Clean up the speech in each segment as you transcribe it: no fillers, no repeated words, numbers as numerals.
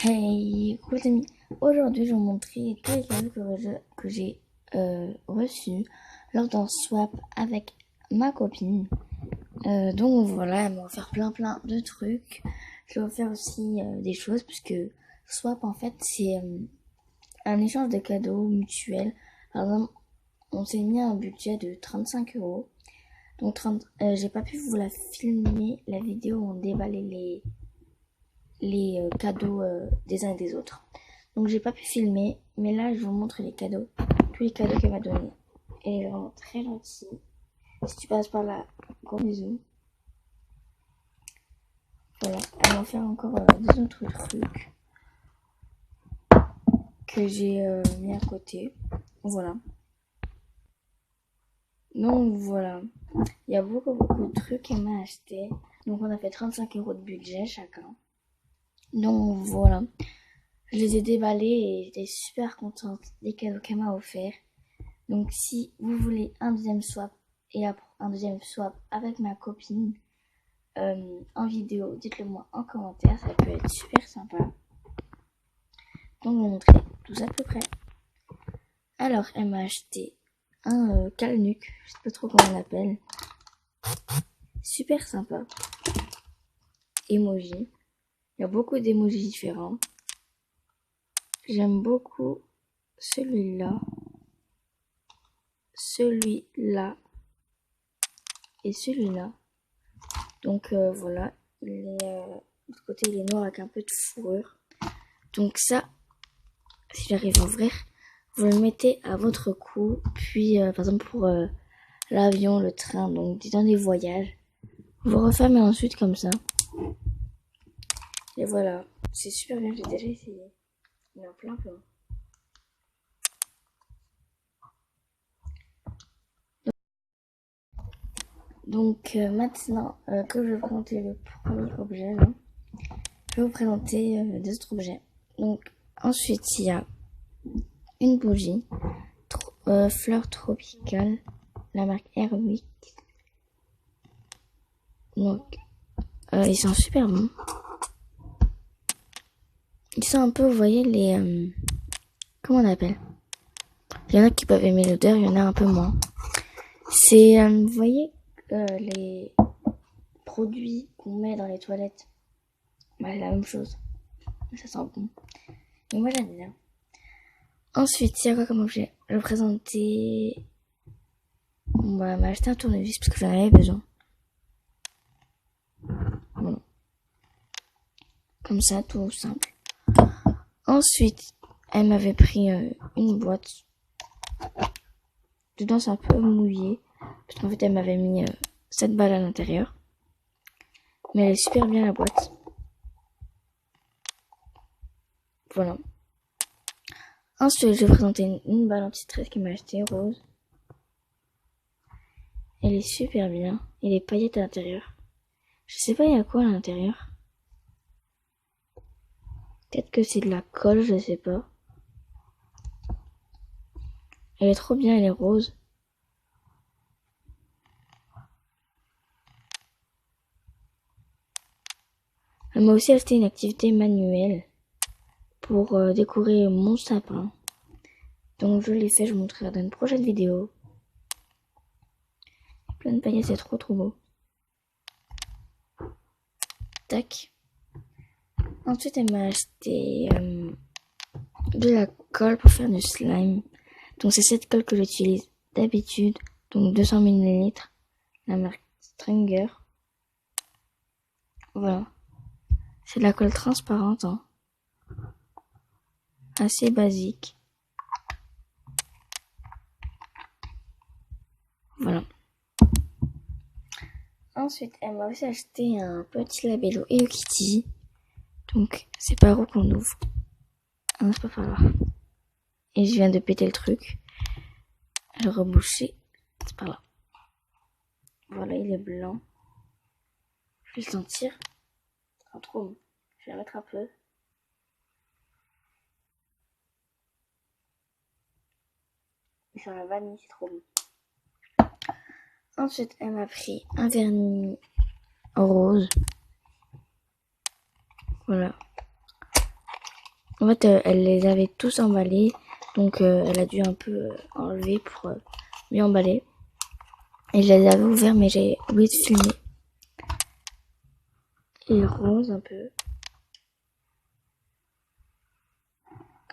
Hey, coucou les amis. Aujourd'hui, je vais vous montrer tous les cadeaux que j'ai reçus lors d'un swap avec ma copine. Donc voilà, elle m'a offert plein de trucs. Je lui ai offert aussi des choses puisque swap en fait c'est un échange de cadeaux mutuels. Par exemple, on s'est mis un budget de 35 €. Donc j'ai pas pu vous la filmer la vidéo où on déballait les cadeaux des uns et des autres. Donc j'ai pas pu filmer, mais là je vous montre les cadeaux, tous les cadeaux qu'elle m'a donnés. Elle est vraiment très gentille. Si tu passes par là, gros bisous. Voilà, elle m'a fait encore des autres trucs que j'ai mis à côté. Voilà. Donc voilà, il y a beaucoup de trucs qu'elle m'a acheté. Donc on a fait 35 € de budget chacun. Donc voilà, je les ai déballés et j'étais super contente des cadeaux qu'elle m'a offerts. Donc si vous voulez un deuxième swap et un deuxième swap avec ma copine en vidéo, dites-le moi en commentaire, ça peut être super sympa. Donc je vais vous montrer tout ça à peu près. Alors elle m'a acheté un calnuc, je sais pas trop comment on l'appelle. Super sympa. Emoji. Il y a beaucoup d'emojis différents. J'aime beaucoup celui-là, celui-là et celui-là. Donc voilà, de l'autre côté il est noir avec un peu de fourrure. Donc ça, si j'arrive à ouvrir, vous le mettez à votre cou, puis par exemple pour l'avion, le train, donc dans des voyages, vous refermez ensuite comme ça. Et voilà, c'est super bien, j'ai déjà essayé. Il y en a plein. Donc maintenant que je vais vous présenter le premier objet, là, je vais vous présenter des autres objets. Donc ensuite il y a une bougie, fleur tropicale, la marque Airwick. Donc ils sont super bons. Ils sont un peu, vous voyez, les... comment on appelle? Il y en a qui peuvent aimer l'odeur, il y en a un peu moins. C'est, vous voyez, les produits qu'on met dans les toilettes. Bah, c'est la même chose. Ça sent bon. Et moi, j'aime bien. Ensuite, il y a quoi comme objet? Je vais vous présenter... On va m'acheter un tournevis parce que j'en avais besoin. Bon. Comme ça, tout simple. Ensuite, elle m'avait pris une boîte. Dedans, c'est un peu mouillé. Parce qu'en fait, elle m'avait mis 7 balles à l'intérieur. Mais elle est super bien, la boîte. Voilà. Ensuite, je vais présenter une balle anti-stress qu'elle m'a acheté rose. Elle est super bien. Et les paillettes à l'intérieur. Je sais pas il y a quoi à l'intérieur. Peut-être que c'est de la colle, je sais pas. Elle est trop bien, elle est rose. Elle m'a aussi acheté une activité manuelle pour décorer mon sapin. Donc je l'ai fait, je vous montrerai dans une prochaine vidéo. Plein de paillettes, c'est trop beau. Tac. Ensuite, elle m'a acheté de la colle pour faire du slime. Donc c'est cette colle que j'utilise d'habitude. Donc 200 ml. La marque Stringer. Voilà. C'est de la colle transparente. Hein. Assez basique. Voilà. Ensuite, elle m'a aussi acheté un petit labello Hello Kitty. Donc, c'est par où qu'on ouvre. Ah non, c'est pas par là. Et je viens de péter le truc. Le reboucher, c'est par là. Voilà, il est blanc. Je vais le sentir. C'est trop bon. Je vais la mettre un peu. Il sent la vanille, c'est trop bon. Ensuite, elle m'a pris un vernis rose. Voilà. En fait, elle les avait tous emballés. Donc, elle a dû un peu enlever pour mieux emballer. Et je les avais ouverts, mais j'ai oublié de filmer. Et rose un peu.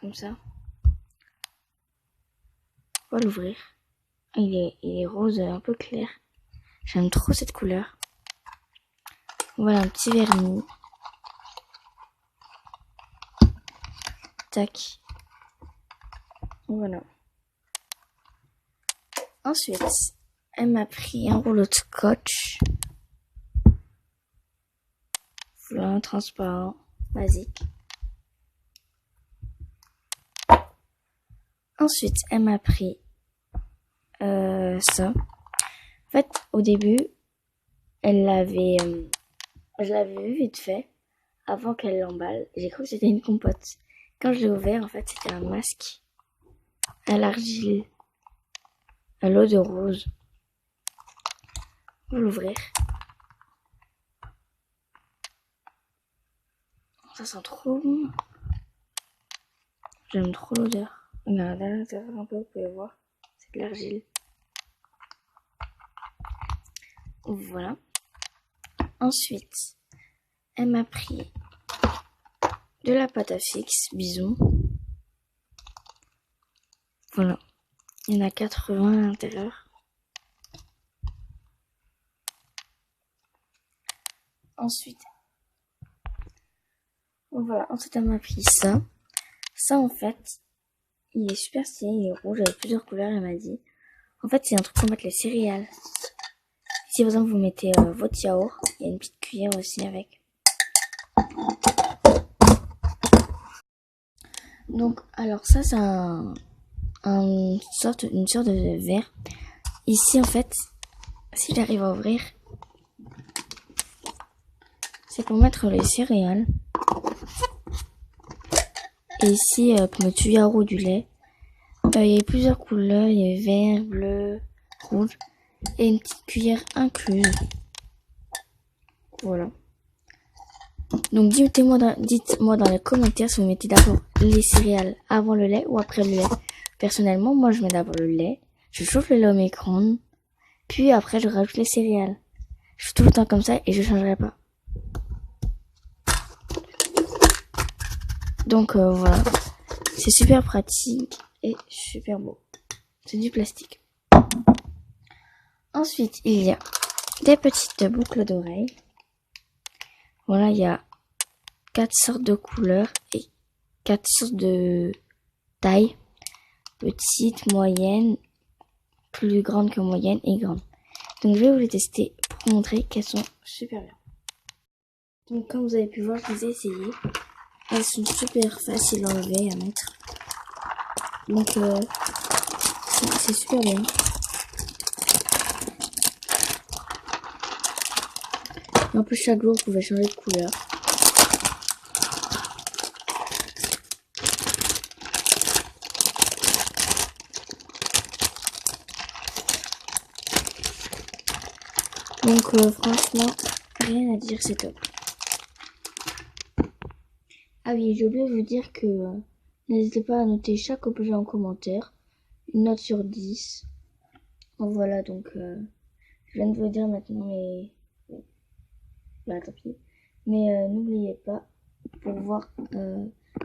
Comme ça. On va l'ouvrir. Il est rose un peu clair. J'aime trop cette couleur. Voilà un petit vernis. Tac. Voilà. Ensuite, elle m'a pris un rouleau de scotch. Blanc, transparent, basique. Ensuite, elle m'a pris ça. En fait, au début, je l'avais vu vite fait, avant qu'elle l'emballe. J'ai cru que c'était une compote. Quand je l'ai ouvert, en fait, c'était un masque à l'argile, à l'eau de rose. On va l'ouvrir. Ça sent trop bon. J'aime trop l'odeur. Regardez à l'intérieur un peu, vous pouvez voir. C'est de l'argile. Voilà. Ensuite, elle m'a pris de la pâte à fixe, bisous. Voilà. Il y en a 80 à l'intérieur. Ensuite, voilà. Ensuite, elle m'a pris ça. Ça, en fait, il est super stylé. Il est rouge avec plusieurs couleurs, elle m'a dit. En fait, c'est un truc pour mettre les céréales. Si, par exemple, vous mettez votre yaourt, il y a une petite cuillère aussi avec. Donc, alors ça, c'est une sorte de verre. Ici, en fait, si j'arrive à ouvrir, c'est pour mettre les céréales. Et ici, pour mettre du yaourt ou du lait. Il y a plusieurs couleurs, il y a vert, bleu, rouge. Et une petite cuillère incluse. Voilà. Donc dites-moi dans les commentaires si vous mettez d'abord les céréales avant le lait ou après le lait. Personnellement, moi je mets d'abord le lait. Je chauffe le lait au micro-ondes. Puis après je rajoute les céréales. Je fais tout le temps comme ça et je changerai pas. Donc voilà. C'est super pratique et super beau. C'est du plastique. Ensuite, il y a des petites boucles d'oreilles. Voilà, il y a 4 sortes de couleurs et 4 sortes de tailles. Petite, moyenne, plus grande que moyenne et grande. Donc je vais vous les tester pour vous montrer qu'elles sont super bien. Donc comme vous avez pu voir, je les ai essayées. Elles sont super faciles à enlever et à mettre. Donc c'est super bien. Et en plus chaque jour vous pouvez changer de couleur. Donc franchement, rien à dire, c'est top. Ah oui, j'ai oublié de vous dire que n'hésitez pas à noter chaque objet en commentaire. Une note sur 10. Voilà, donc je viens de vous le dire maintenant, mais bah tant pis. Mais n'oubliez pas pour voir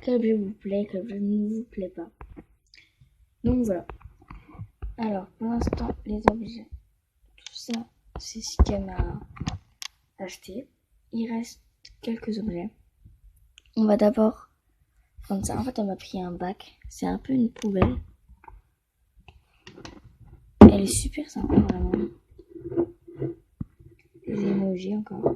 quel objet vous plaît, quel objet ne vous plaît pas. Donc voilà. Alors pour l'instant, les objets, tout ça, c'est ce qu'elle m'a acheté. Il reste quelques objets. On va d'abord prendre ça. En fait, elle m'a pris un bac. C'est un peu une poubelle. Elle est super sympa, vraiment. Les emojis encore.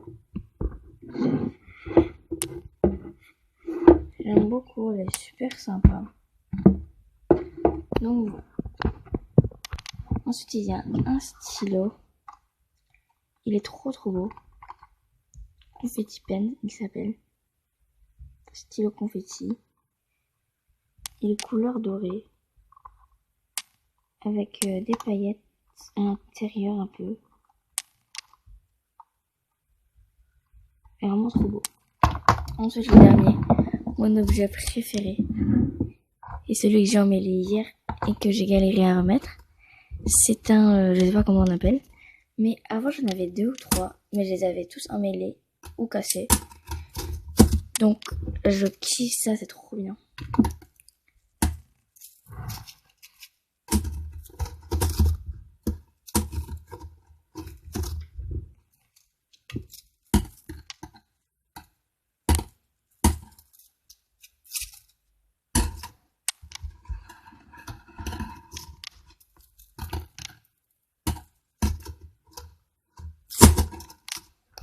J'aime beaucoup, elle est super sympa. Donc voilà. Ensuite, il y a un stylo. Il est trop beau. Confetti pen, il s'appelle. Stylo confetti. Il est couleur dorée. Avec des paillettes à l'intérieur un peu. Vraiment trop beau. Ensuite, le dernier. mon objet préféré et celui que j'ai emmêlé hier et que j'ai galéré à remettre. C'est un, je sais pas comment on appelle, mais avant j'en avais 2 ou 3, mais je les avais tous emmêlés ou cassés. Donc je kiffe ça, c'est trop bien.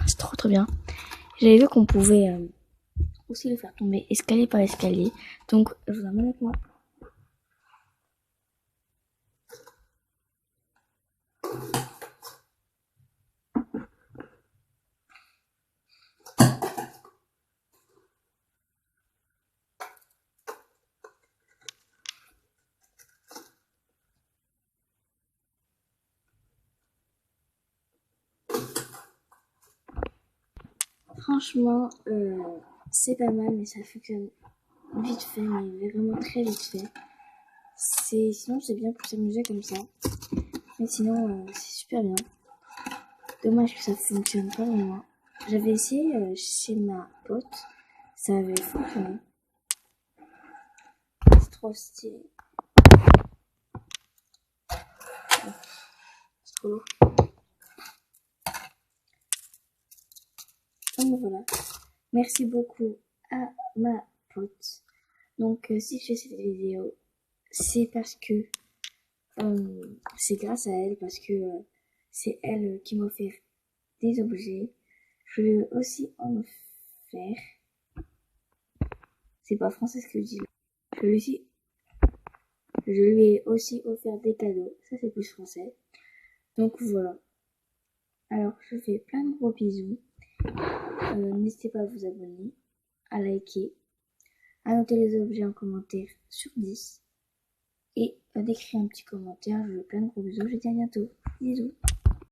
C'est trop bien. J'avais vu qu'on pouvait aussi le faire tomber escalier par escalier. Donc je vous emmène avec moi. Franchement, c'est pas mal, mais ça fonctionne vite fait, mais vraiment très vite fait. Sinon, c'est bien pour s'amuser comme ça. Mais sinon, c'est super bien. Dommage que ça fonctionne pas vraiment. J'avais essayé chez ma pote, ça avait fonctionné. C'est trop stylé. C'est trop lourd. Donc voilà. Merci beaucoup à ma pote. Donc si je fais cette vidéo, c'est parce que c'est grâce à elle, parce que c'est elle qui m'a offert des objets. Je lui ai aussi en offert. C'est pas français ce que je dis. Je lui ai aussi offert des cadeaux. Ça c'est plus français. Donc voilà. Alors je fais plein de gros bisous. N'hésitez pas à vous abonner, à liker, à noter les objets en commentaire sur 10 et d'écrire un petit commentaire. Je vous fais plein de gros bisous. Je vous dis à bientôt. Bisous.